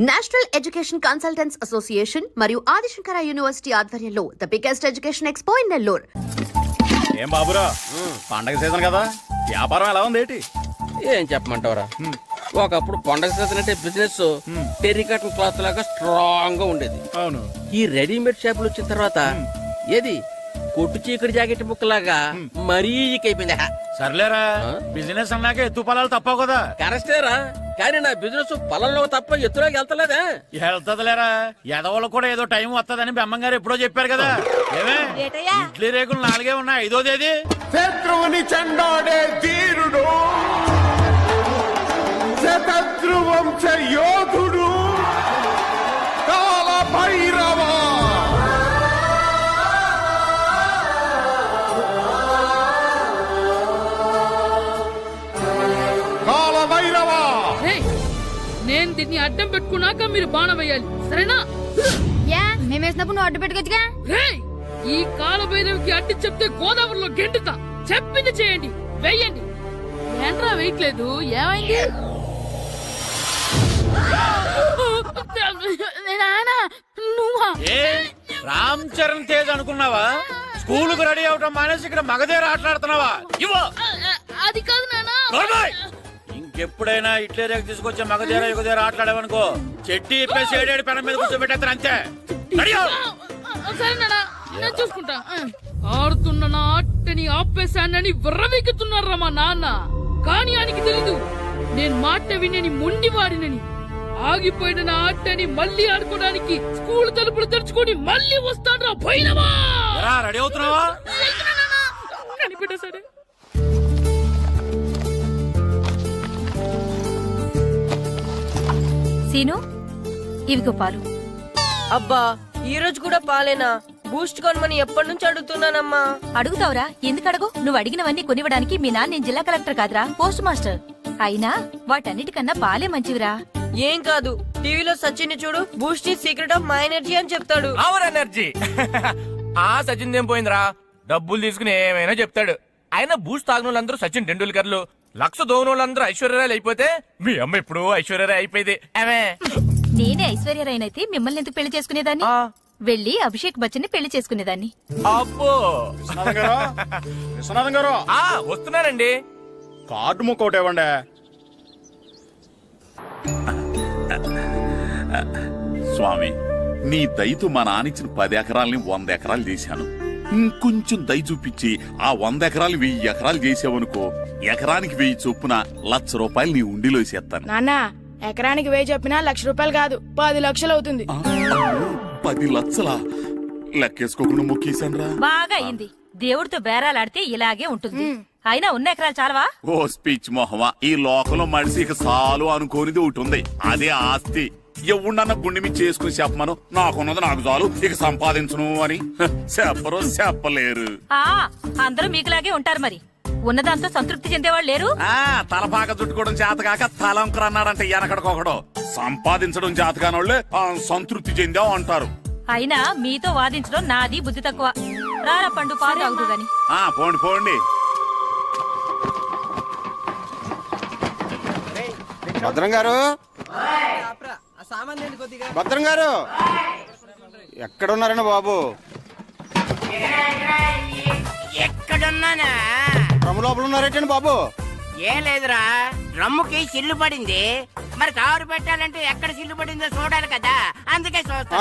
National education consultants association మరియు Adi Shankara university ఆధ్వర్యంలో the biggest education expo in Nellore. ఏం బాబురా, పండగ సీజన్ కదా, వ్యాపారం ఎలా ఉంది ఏంటి? ఏం చెప్పమంటావరా, ఒకప్పుడు పండగ సీజన్ అంటే బిజినెస్ టెరికాటన్ క్లాత్ లాగా స్ట్రాంగ్ గా ఉండేది. అవును, ఈ రెడీమేడ్ షాపులు వచ్చిన తర్వాత ఏది కొట్టు చీకటి జాకెట్ ముక్కలాగా మరీ అయిపోయింది. సర్లేరా, బిజినెస్ అన్నాక ఎత్తు పొలాలు తప్పవు కదా. కరెక్టేరా, కానీ నా బిజినెస్ పొలంలో తప్ప ఎత్తులోకి వెళ్తలేదా? వెళ్తదిలేరా, ఎదవలు కూడా ఏదో టైం వస్తుందని బెమ్మం గారు ఎప్పుడో చెప్పారు కదా. ఏమే ఇడ్లీ రేకులు 4 ఉన్నాయి, 5వ తేదీ. శత్రువుని చెండాడే ధీరుడు, శతద్రు వంశ యోధుడు కాల భైరవ. నేను దీన్ని అడ్డం పెట్టుకున్నాక మీరు బాణం వేయాలి, సరేనా? మేము వేసినప్పుడు నువ్వు అడ్డు పెట్టుకోవచ్చుగా. ఈ కాలభైరవికి అడ్డు చెప్తే గోదావరిలో గెంటుతా. చెప్పింది చేయండి, వెయ్యండి. ఏంట్రా వేయట్లేదు, ఏమైంది? రామ్ చరణ్ తేజ్ అనుకున్నావా? స్కూల్ కు రెడీ అవటం మానేసి ఇక్కడ మగధేర ఆటలాడుతున్నావా? అది కాదు నాన్న. ఇంకెప్పుడైనా ఇట్లే రేపు తీసుకొచ్చే మగధేర యుగధేర ఆటలాడేవనుకో, చెట్టి ఇప్పేసి 7 పెనం మీద కూర్చోబెట్టేస్తారు అంతే. సరే నాన్న, నేను చూసుకుంటా. ఆడుతున్న నా ఆటని ఆపేశానని విర్రవీగుతున్నారా మా నాన్న. కానీ ఆయనకి తెలీదు నేను మాట వినని మొండివాడినని. ఆగిపోయిన నా ఆటని మళ్ళీ ఆడుకోవడానికి స్కూల్ తలుపులు తెరుచుకొని మళ్ళీ వస్తాడ్రా భైరవా. రెడీ అవుతున్నావా? కనిపెట్టా సరే. సీను, ఇవిగో పాలు. అబ్బా, ఈ రోజు కూడా పాలేనా? బూస్ట్ కొనమని ఎప్పటి నుంచి అడుగుతున్నానమ్మా. అడుగుతావురా, ఎందుకు అడగు? నువ్వు అడిగినవన్నీ కొనివ్వడానికి మీ నాన్న నేను జిల్లా కలెక్టర్ కాదురా, పోస్ట్ మాస్టర్. అయినా వాటన్నిటికన్నా పాలే మంచివిరా. ఏం కాదు, టీవీలో సచిన్ చూడు, Boost is secret of my energy అని చెప్తాడు. Our energy. ఆ సచిన్ ఏం పోయిందిరా, డబ్బులు తీసుకుని ఏమైనా చెప్తాడు. ఆయన బూస్ట్ తాగినోళ్ళందరూ సచిన్ టెండూల్కర్లు, లక్ష దోనోళ్ళందరూ ఐశ్వర్యరాయలు అయిపోతే మీ అమ్మ ఇప్పుడు ఐశ్వర్యరాయ్ అయిపోయింది. నేనే ఐశ్వర్యరాయనైతే మిమ్మల్ని ఎందుకు పెళ్లి చేసుకునేదాన్ని? వెళ్ళి అభిషేక్ బచ్చన్ ని పెళ్లి చేసుకునేదాన్ని. అబ్బో, విశ్వనాథం గారు వస్తున్నారండి. కార్డు ముక్క ఒకటి ఇవ్వండి. స్వామి, నీ దయతో మా నానిచ్చిన 10 ఎకరాలని 100 ఎకరాలు చేశాను. ఇంకొంచెం దయ చూపించి ఆ 100 ఎకరాలు 1000 ఎకరాలు చేసావనుకో, ఎకరానికి 1000 చొప్పున ₹1,00,000 నీ ఉండిలో వేసేస్తాను. నాన్న, ఎకరానికి 1000 చెప్పినా ₹1,00,000 కాదు, 10 లక్షలు అవుతుంది. 10 లక్షలా? లెక్కేసుకోకుండా మొక్కేశాను రా. బాగా అయింది. దేవుడితో బేరాలాడితే ఇలాగే ఉంటుంది. అయినా ఉన్న ఎకరాలు చాలవా? ఓ స్పీచ్ మొహమా, ఈ లోకంలో మనిషి ఇక చాలు అనుకోనిది ఒకటి ఉంది, అదే ఆస్తి. ఎవడన్నా గుండె మీద చేసుకుని చెప్పమను, నాకున్నది నాకు చాలు, ఇక సంపాదించను అని చెప్పరు, చెప్పలేరు. అందరూ మీకులాగే ఉంటారు మరి. ఉన్నదాంతో సంతృప్తి చెందేవాళ్ళు లేరు. తలపాక చుట్టుకోవడం చేతకాక తలంకర అన్నాడంటే వెనకడకొకడు. సంపాదించడం చేతకానోళ్లే సంతృప్తి చెందావు అంటారు. అయినా మీతో వాదించడం నాది బుద్ధి తక్కువ. రారా పండు, పాలు తాగుదు గాని. పోండి పోండి. భద్రం గారు, భద్రం గారు ఎక్కడున్నారన్న బాబు? ఎక్కడున్నానా? డ్రమ్ము లోపల ఉన్నారేటండి బాబు? ఏం లేదురా, డ్రమ్ముకి సిల్లు పడింది. మరి కారు పెట్టాలంటే ఎక్కడ సిల్లు పడిందో చూడాలి కదా, అందుకే చూస్తా.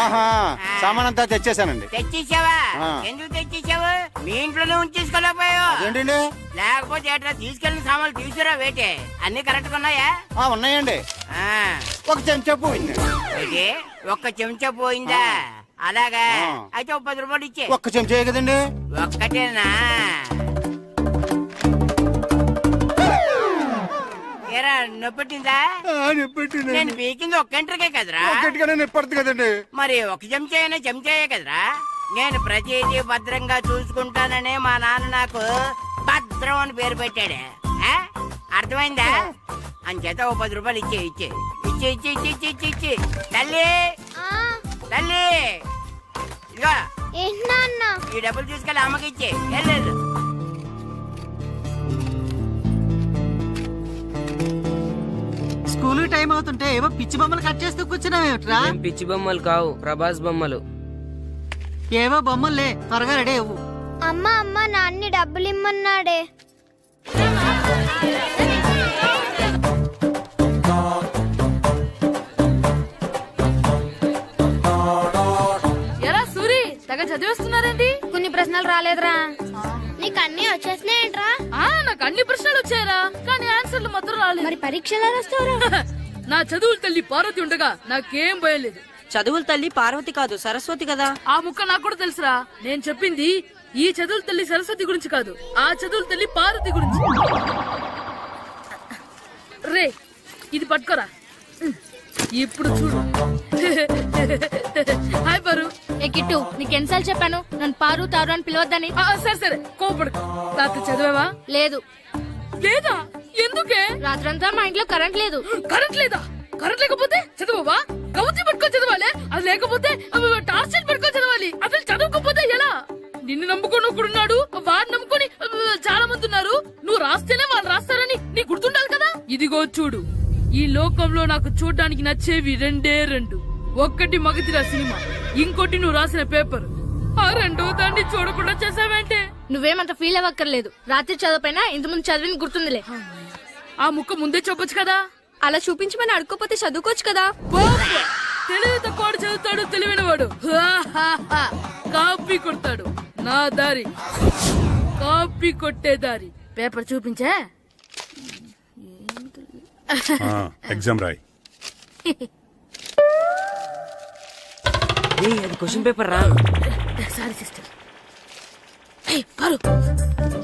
సామానంతా తెచ్చేసానండి. తెచ్చేసావా? ఎందుకు తెచ్చేసావు? మీ ఇంట్లోనే ఉంచేసుకోలేకపోయావు ఏంటండి? లేకపోతే ఎట్లా తీసుకెళ్లిన సామాన్లు తీసుకురా వేటే. అన్ని కరెక్ట్ గా ఉన్నాయా? ఉన్నాయండి. ఒక చెంచా పోయింది. ఒక్క చెంచా పోయిందా? అలాగా, అయితే ఒక ₹10 ఇచ్చే. ఒక్క చెంచా కదండి? ఒక్కటేనా? ఏరా, నొప్పెట్టిందా? నేను పీకింది ఒక్క గంటకే కదరా? నొప్పడుతుంది కదండి. మరి ఒక చెంచాయే కదరా? నేను ప్రతిదీ భద్రంగా చూసుకుంటాననే మా నాన్న నాకు భద్రం అని పేరు పెట్టాడు. అర్థమైందా? అంచేత ఓ ₹10 ఇచ్చే. తల్లి తల్లి, ఇదిగో ఈ డబ్బులు తీసుకెళ్ళి అమ్మకి ఇచ్చే. వెళ్ళలేదు. స్కూల్ టైం అవుతుంటే ఏవో పిచ్చి బొమ్మలు కట్ చేస్తూ కూర్చున్నావేమిట్రా? పిచ్చి బొమ్మలు కావు, ప్రభాస్ బొమ్మలు. ఏవో బొమ్మలే, త్వరగా రెడీ అవ్వు. అమ్మా అమ్మ నాన్ని డబ్బులు ఇమ్మన్నాడే. ఎరా సూరి, తెగ చదివేస్తున్నారండి. కొన్ని ప్రశ్నలు రాలేదురా. నీకు అన్ని వచ్చేసినాయంట్రా? నాకు అన్ని ప్రశ్నలు వచ్చాయరా, కానీ ఆన్సర్లు మాత్రం రాలేదు. మరి పరీక్షలు రాస్తావురా? నా చదువుల తల్లి పార్వతి ఉండగా నాకేం భయం లేదు. చదువుల తల్లి పార్వతి కాదు, సరస్వతి కదా. ఆ ముక్క నాకు కూడా తెలుసురా. నేను చెప్పింది ఈ చదువుల తల్లి సరస్వతి గురించి కాదు, ఆ చదువుల తల్లి పార్వతి గురించి. రే, ఇది పట్టుకోరా. ఇప్పుడు చూడు. హాయ్ పారు. ఏ కిట్టు, నీకు ఎన్నిసార్లు చెప్పాను నన్ను పారు తారు అని పిలవద్దని? సరే సరే, కోపడకు. రాత్రి చదివావా? లేదు. లేదా? ఎందుకే? రాత్రంతా మా ఇంట్లో కరెంట్ లేదు. కరెంట్ లేదా? కరెంట్ లేకపోతే చదవవా? కవచి పట్టుకొని చదవాలి. అది లేకపోతే టార్చ్ లైట్ పట్టుకొని చదవాలి. అసలు చదవకపోతే ఎలా? నిన్ను నమ్ముకొని ఒకడున్నాడు, వాడిని నమ్ముకొని చాలా మంది ఉన్నారు. నువ్వు రాస్తేనే వాళ్ళు రాస్తారని నీ గుర్తుండాలి కదా. ఇదిగో చూడు, ఈ లోకంలో నాకు చూడడానికి నచ్చేవి రెండే రెండు. ఒక్కటి మగతిరా సినిమా, ఇంకోటి నువ్వు రాసిన పేపర్. ఆ రెండో దాన్ని చూడకుండా చేసావేంటే? నువ్వేమంత ఫీల్ అవ్వక్కర్లేదు. రాత్రి చదవపోయినా ఇంతకుముందు చదివిన గుర్తుందిలే. ఆ ముక్క ముందే చెప్పొచ్చు కదా. అలా చూపించమని అడుక్కోపోతే చదువుకోవచ్చు కదా. తెలివి తక్కువ చదువుతాడు, తెలివినవాడు కాపీ కొడతాడు. నా దారి కాపీ కొట్టే దారి. పేపర్ చూపించా? ఎగ్జామ్ రాయి. అది క్వశ్చన్ పేపర్ రా. Sorry sister. పారు,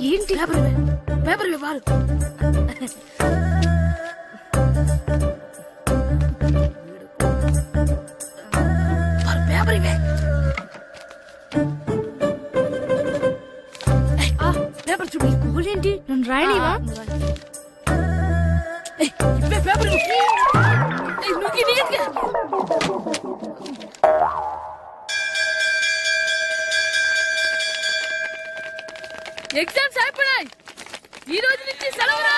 ఏంటి పేపర్? పేపర్ పారు. పేపర్ ఇవే. పేపర్ చూపి. స్కూల్ ఏంటి? నన్ను రాయనివా? పేపర్ ఎగ్జామ్స్ అయిపోయాయి. ఈ రోజు నుంచి సెలవురా.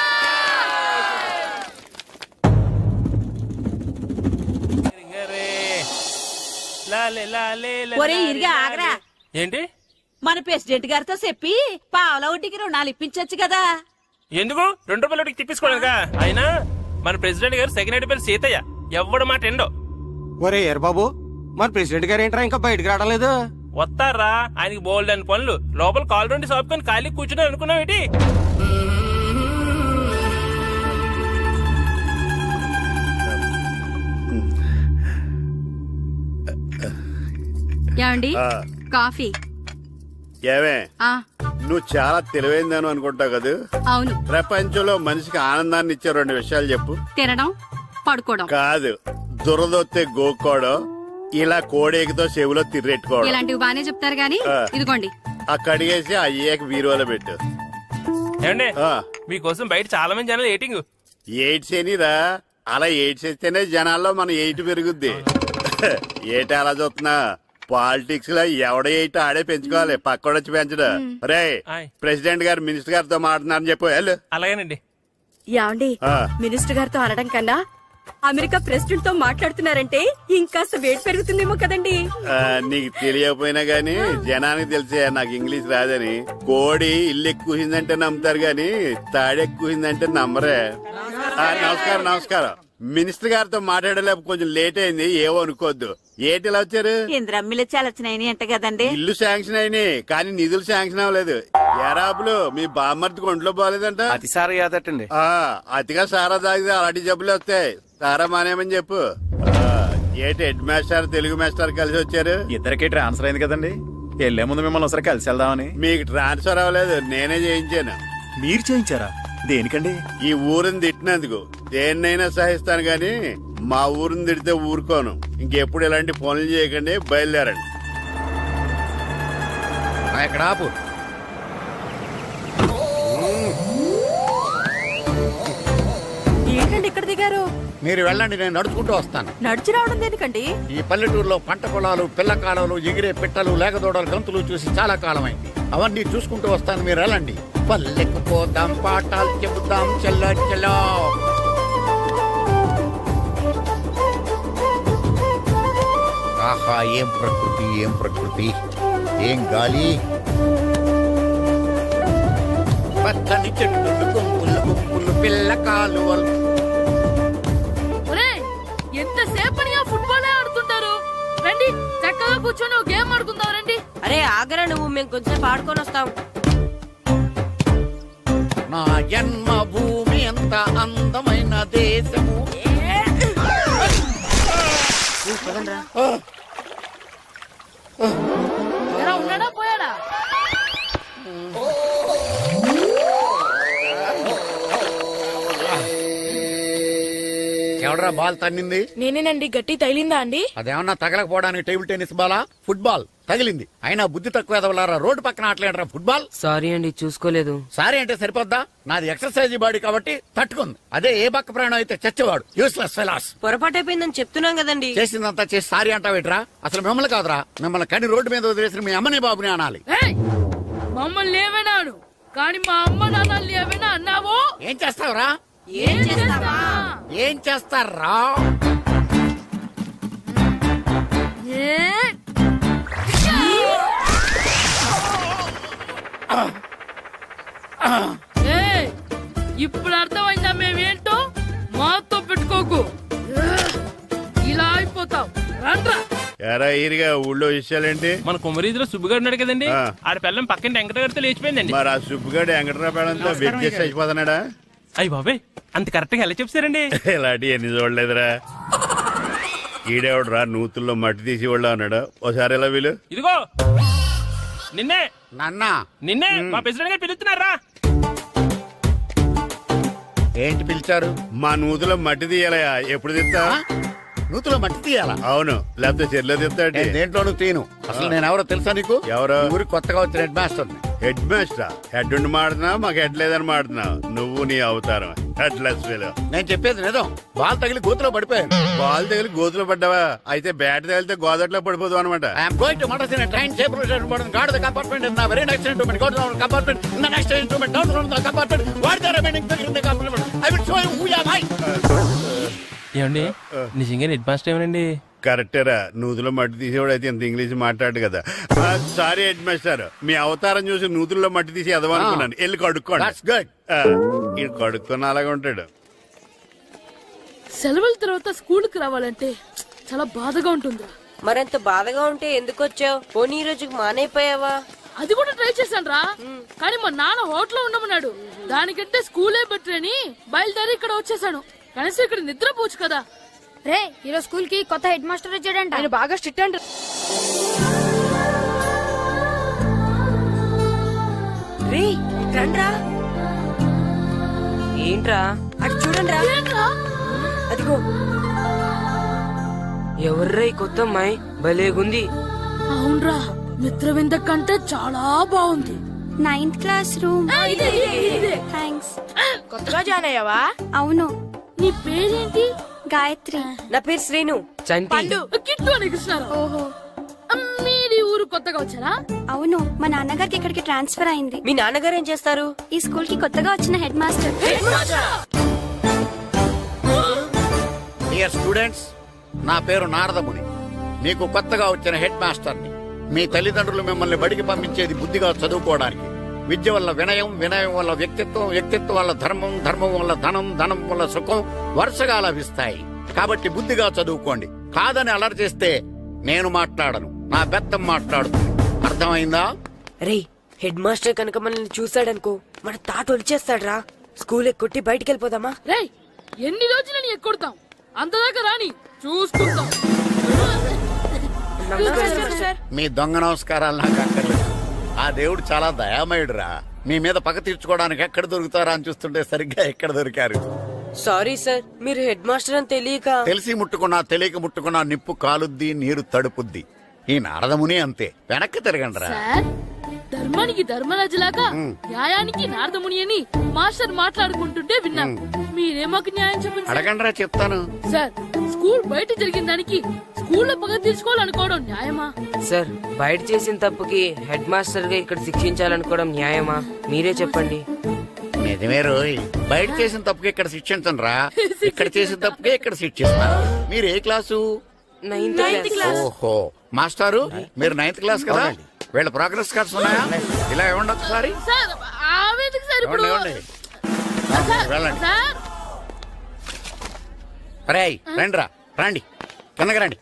ఒరే ఇరిగా ఆగరా. ఏంటి? మన ప్రెసిడెంట్ గారితో చెప్పి పావుల వడ్డీకి రుణాలు ఇప్పించొచ్చు కదా. ఎందుకు? 2 రూపాయల వడ్డీకి తిప్పించుకోలేదుగా. అయినా మన ప్రెసిడెంట్ గారు సెకండ్ పేరు సీతయ్య, ఎవ్వడు మాట ఎండో. ఒరే ఎర్ బాబు, మన ప్రెసిడెంట్ గారు ఏంట్రా ఇంకా బయటకు రావట్లేదు? వస్తారా, ఆయనకి బోల్డ్ అని పనులు. లోపల కాల్ రెండు సాపుకొని ఖాళీ కూర్చుని అనుకున్నావు ఏంటి? ఏమండి, కాఫీ. ఏమే, నువ్వు చాలా తెలివైందని అనుకుంటావు కదా. అవును. ప్రపంచంలో మనిషికి ఆనందాన్ని ఇచ్చే 2 విషయాలు చెప్పు. తినడం, పడుకోవడం. కాదు, దురదొత్తే గోక్కోవడం, ఇలా కోడేకితో చెవులో తిర్రెట్టుకోవడం. ఇలాంటివి బానే చెప్తారు గానీ ఇదిగోండి. కడిగేసి అయ్యాక బీరువాలో పెట్టు. ఏమండి, మీకోసం బయట చాలా మంది జనాలు ఎయిటింగ్. ఎయిడ్స్ ఏనిరా? అలా ఎయిడ్స్ వేస్తేనే జనాల్లో మన ఎయిట్ పెరుగుద్ది. ఏటి అలా చూస్తున్నా? పాలిటిక్స్ లో ఎవడ ఎయిట్ ఆడే పెంచుకోవాలి, పక్కడొచ్చి పెంచడు. రే, ప్రెసిడెంట్ గారు మినిస్టర్ గారితో మాట్లాడుతున్నారని చెప్పు. వెళ్ళు. అలాగేనండి. ఏమండి, మినిస్టర్ గారితో అనడం కన్నా అమెరికా ప్రెసిడెంట్ తో మాట్లాడుతున్నారంటే ఇంకాస్త వేడి పెరుగుతుందేమో కదండి. నీకు తెలియకపోయినా గానీ జనానికి తెలిసే నాకు ఇంగ్లీష్ రాదని. కోడి ఇల్లు ఎక్కువసిందంటే నమ్ముతారు గాని తాడెక్కువసిందంటే నమ్మరే. నమస్కారం. నమస్కారం. మినిస్టర్ గారితో మాట్లాడలేక కొంచెం లేట్ అయింది, ఏవో అనుకోవద్దు. ఏటి ఇలా వచ్చారు? ఇంద్రమ్మిలు చాలచ్చినాయి అంట కదండి. ఇల్లు శాంక్షన్ అయినాయి కానీ నిధులు శాంక్షన్ అవ్వలేదు. ఎరాపులు మీ బామ్మర్తికి ఒంట్లో పోలేదంట. అతిసారా యాదటండి. అతిగా సారా తాగితే అలాంటి జబ్బులు వస్తాయి. సారా మానేమని చెప్పు. ఏటి హెడ్ మాస్టర్ తెలుగు మాస్టర్ కలిసి వచ్చారు? ఇద్దరికి ట్రాన్స్ఫర్ అయింది కదండి. వెళ్లే ముందు మిమ్మల్ని ఒకసారి కలిసి వెళ్దామని. మీకు ట్రాన్స్ఫర్ అవ్వలేదు, నేనే చేయించాను. మీరు చేయించారా? దేనికండి? ఈ ఊరిని తిట్టినందుకు. దేన్నైనా సహిస్తాను గాని మా ఊరిని తిడితే ఊరుకోను. ఇంకెప్పుడు ఇలాంటి పనులు చేయకండి, బయలుదేరండి. ఎక్కడ ఆపు. ఏంటండి ఇక్కడ దిగారు? మీరు వెళ్ళండి, నేను నడుచుకుంటూ వస్తాను. నడిచి రావడం దేనికండి? ఈ పల్లెటూరులో పంట పొలాలు, పిల్ల కాలాలు, ఎగిరే పిట్టలు, లేకదోడలు, గంతులు చూసి చాలా కాలమైంది. అవన్నీ చూసుకుంటూ వస్తాను, మీరు వెళ్ళండి. పల్లెకు పోదాం, పాఠాలు చెబుతాం, చెల్లో చెల్లో. ఆహా ఏం ప్రకృతి, ఏం ప్రకృతి, ఏం గాలి. పచ్చని చెట్లు, గుంపులు గుంపులు పిల్ల కాలువలు. ఎంతసేపనిగా ఫుట్బాల్ ఆడుతుంటారు. రండి చక్కగా కూర్చొని ఒక గేమ్ ఆడుకుందాం రండి. అరే ఆగరా నువ్వు, మేము కొంచెం ఆడుకొని వస్తాం. నా జన్మభూమి ఎంత అందమైన దేశము. ఉన్నాడా పోయాడా? ఎవడరా బాల్ తన్నింది? నేనేనండి. గట్టి తగిలిందా అండి? అదేమన్నా తగలకపోవడానికి టేబుల్ టెన్నిస్ బాలా, ఫుట్బాల్ తగిలింది. అయినా బుద్ధి తక్కువ ఎదవలారా, రోడ్డు పక్కన ఆటలేడరా ఫుట్బాల్. సారీ అండి, చూసుకోలేదు. సారీ అంటే సరిపోద్దా? నాది ఎక్సర్సైజ్ బాడీ కాబట్టి తట్టుకుంది. అదే ఏ బక్క ప్రాణం అయితే చచ్చేవాడు. Useless fellas. పొరపాటు అయిపోయిందని చెప్తున్నాం కదండి. చేసిందంతా చేసి సారీ అంటావేట్రా? అసలు మిమ్మల్ని కాదురా, మిమ్మల్ని కని రోడ్డు మీద వదిలేసిన మీ అమ్మని బాబుని అనాలి. మమ్మల్ని ఏమైనాను కానీ మా అమ్మ నాన్నల్ని ఏమైనా అన్నావో ఏం చేస్తావురా? ఏం చేస్తావా? ఏం చేస్తారా? ఇప్పుడు అర్థమైందా మేమేంటో? మాతో పెట్టుకోకు, ఇలా అయిపోతావు. రండ్రా. ఎరా ఈరిగా ఊళ్ళో విషయాలేంటి? మన కుమరీధిలో సుబ్బుగాడు ఉన్నాడు కదండి, ఆడ పిల్లం పక్కన వెంకటగారితో లేచిపోయిందండి. మరి ఆ సుబ్బుగాడు వెంకటరావు పేడంతో వెయిట్ చేసి అయిపోతున్నాడా? అయ్యి బాబాయ్, అంత కరెక్ట్ గా ఎలా చెప్తారండి? ఇలాంటి ఎన్ని చూడలేదురా. ఈడేవడరా నూతుల్లో మట్టి తీసి వాళ్ళు అన్నాడు. ఒకసారి ఎలా వీలు? ఇదిగో నిన్నే నిన్నే మా ప్రెసిడెంట్ గారు పిలుస్తున్నారా? ఏంటి పిలిచారు? మా నూతులో మట్టి తీయాలయా. ఎప్పుడు తీస్తా? నూతులో మట్టి తీయాలా? అవును, లేకపోతే చెర్లో తీస్తాడు. దేంట్లోనూ తీను. అసలు నేను ఎవరో తెలుసా నీకు? ఎవరో? ఊరి కొత్తగా వచ్చిన head master. Head master? Head ఉండి మాడుతున్నావు, మాకు హెడ్ లేదని మాడుతున్నావు. నువ్వు నీ అవతారం హెడ్ లెస్ ఫెలో. నేను చెప్పేది నిజం. బాల్ తగిలి గోతులో పడిపోయాను. బాల్ తగిలి గోతులో పడ్డావా? అయితే బ్యాట్ తగిలితే గోదట్లో పడిపోదు అనమాట. I'm going to Madras in a train safe route guard the compartment in the very next instrument go down compartment in the next instrument down from the compartment what the remaining thing in the compartment I will show you who you are. ఏమండి నిజంగా head master ఏమనండి? కరెక్టేరా, నూతులో మట్టి తీసేవాడు అయితే ఇంత English మాట్లాడు కదా. Sorry head master, మీ అవతారం చూసి నూతుల్లో మట్టి తీసి ఎదవనుకున్నాను. వెళ్ళి కడుక్కోండి. ఇది కడుక్కున్న అలాగే ఉంటాడు. సెలవుల తర్వాత స్కూల్ కి రావాలంటే చాలా బాధగా ఉంటుంది. మరంత బాధగా ఉంటే ఎందుకు వచ్చావు? పోనీ ఈ రోజుకి మానైపోయావా? అది కూడా ట్రై చేశాను రా, కానీ మా నాన్న హోటల్లో ఉండమన్నాడు. దానికంటే స్కూలే బెటర్ అని బయలుదేరి ఇక్కడ వచ్చేసాను. కనీసం ఇక్కడ నిద్రపోవచ్చు కదా. రే ఈరోజు స్కూల్ కి కొత్త హెడ్ మాస్టర్ వచ్చాడంట. ఆయన బాగా స్ట్రిక్ట్ అంట. రే రండ్రా. ఏంట్రా అటు చూడండిరా. అదిగో ఎవర్రా ఈ కొత్త అమ్మాయి? భలేగుంది. అవునరా, మిత్రవింద కంటే చాలా బాగుంది. 9th class room. థ్యాంక్స్. కొత్తగా జాయిన్ అయ్యావా? అవును. నీ పేరేంటి? గాయత్రి. నా పేరు శ్రీను. పండు. కిట్టు అని కృష్ణారావు. ఓహో, మీది ఊరు కొత్తగా వచ్చారా? అవును, మా నాన్నగారికి ఇక్కడికి ట్రాన్స్ఫర్ అయింది. మీ నాన్నగారు ఏం చేస్తారు? ఈ స్కూల్ కి కొత్తగా వచ్చిన హెడ్ మాస్టర్. డియర్ స్టూడెంట్స్, నా పేరు నారదముని. మీకు కొత్తగా వచ్చిన హెడ్ మాస్టర్ని. మీ తల్లిదండ్రులు మిమ్మల్ని బడికి పంపించేది బుద్ధిగా చదువుకోవడానికి. విద్య వల్ల వినయం, వినయం వల్ల వ్యక్తిత్వం, వ్యక్తిత్వం వల్ల ధర్మం, ధర్మం వల్ల ధనం, ధనం వల్ల సుఖం వరుసగా లభిస్తాయి. కాబట్టి బుద్ధిగా చదువుకోండి. కాదని అలర్ చేస్తే నేను మాట్లాడను, నా బెత్తం మాట్లాడుతుంది. అర్థమైందా? రే హెడ్ మాస్టర్ కనుక మనల్ని చూసాడనుకో మన తాట వచ్చేస్తాడ్రా. స్కూల్ ఎక్కొట్టి బయటికి వెళ్ళిపోదామా? రే ఎన్ని రోజులని ఎక్కొడతాం, అంతదాకా రాని చూసుకుంటాం. మీ దొంగ నమస్కారాలు నాకు అక్కర్లేదు. ఆ దేవుడు చాలా దయామయుడురా. మీ మీద పగ తీర్చుకోవడానికి ఎక్కడ దొరుకుతారా అని చూస్తుంటే సరిగ్గా ఎక్కడ దొరికారు. సారీ సార్, మీరు హెడ్ మాస్టర్ అని తెలియక. తెలిసి ముట్టుకున్నా తెలియక ముట్టుకున్నా నిప్పు కాలుద్ది, నీరు తడుపుద్ది. ఈ నారదముని అంతే. వెనక్కి తిరగండిరా. ధర్మానికి ధర్మరాజులాగా న్యాయానికి నారదముని అని మాస్టర్ మాట్లాడుకుంటుంటే విన్నాం. మీరే మాకు న్యాయం చెప్పండి. అడగండిరా, చెప్తాను. సార్, స్కూల్ బయట జరిగిన దానికి స్కూల్లో పగ తీర్చుకోవాలనుకోవడం న్యాయమా? సార్, బయట చేసిన తప్పుకి హెడ్ మాస్టర్ గా ఇక్కడ శిక్షించాలనుకోవడం న్యాయమా? మీరే చెప్పండి. నిజమే రోయ్, బయట చేసిన తప్పుకి ఇక్కడ శిక్షించను రా. ఇక్కడ చేసిన తప్పుకే ఇక్కడ శిక్షిస్తున్నారు. మీరు ఏ క్లాసు? ఓహో మాస్టారు మీరు 9th క్లాస్ కదా వీళ్ళ ప్రోగ్రెస్ కార్డ్స్ ఉన్నాయా ఇలా ఇవ్వండి ఒకసారి సార్ ఆవేదకి సార్ ఇప్పుడు వెళ్ళండి సార్ రండి కిందకి రండి